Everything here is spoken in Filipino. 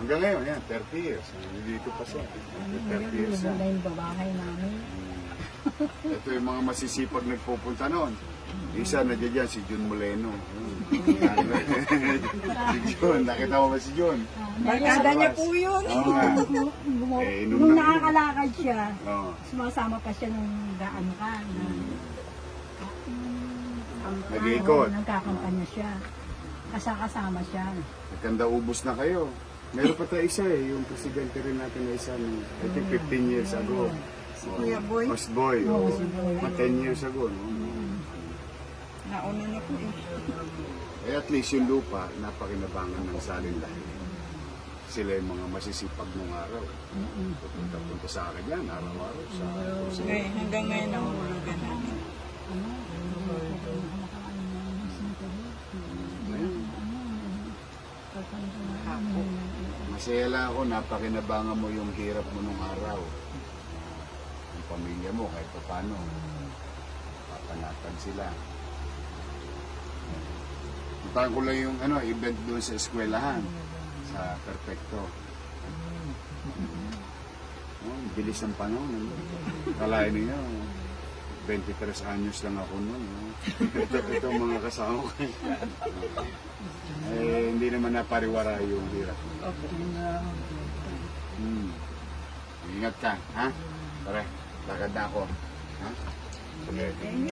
Hanggang ngayon, yan, 30 years. Dito pa siya. 30 years na. Maganda yung babahay namin. Ito yung mga masisipag nagpupunta noon. Isa na dyan, si Jun Moleno. Si Jun, nakita mo ba si Jun? Barkada niya po yun. Oo nga. Nung nakakalakad siya, Oo. sumasama pa siya nung gaan ka. Nag-iikot. Nagkakampanya siya. Kasama siya. Nagkanda ubos na kayo. Meron pa tayo isa yung presidente rin natin na isa, I think 15 years ago. Si Kuya Boy. Mas Boy, Oo, si Boy. 10 years ago. No? Nauna na po eh. Eh at least yung lupa, napakinabangan ng salin dahil. Sila yung mga masisipag nung araw. Pupunta sa akin yan, araw-araw. Ngayon, hanggang ngayon nahulugan namin. Masaya lang ako, napakinabangan mo yung hirap mo nung araw. Yung pamilya mo, kahit pa paano. Papanatan sila. Puntahan ko lang yung event doon sa eskwelahan. Sa Perfecto. Bilis ng panahon. Kalahin niyo, 23 anyos lang ako noon. Ito mga kasama ko. Hindi naman napariwara yung hirap. Ingat ka, ha? Pare, lakad na ako. Ha? Okay.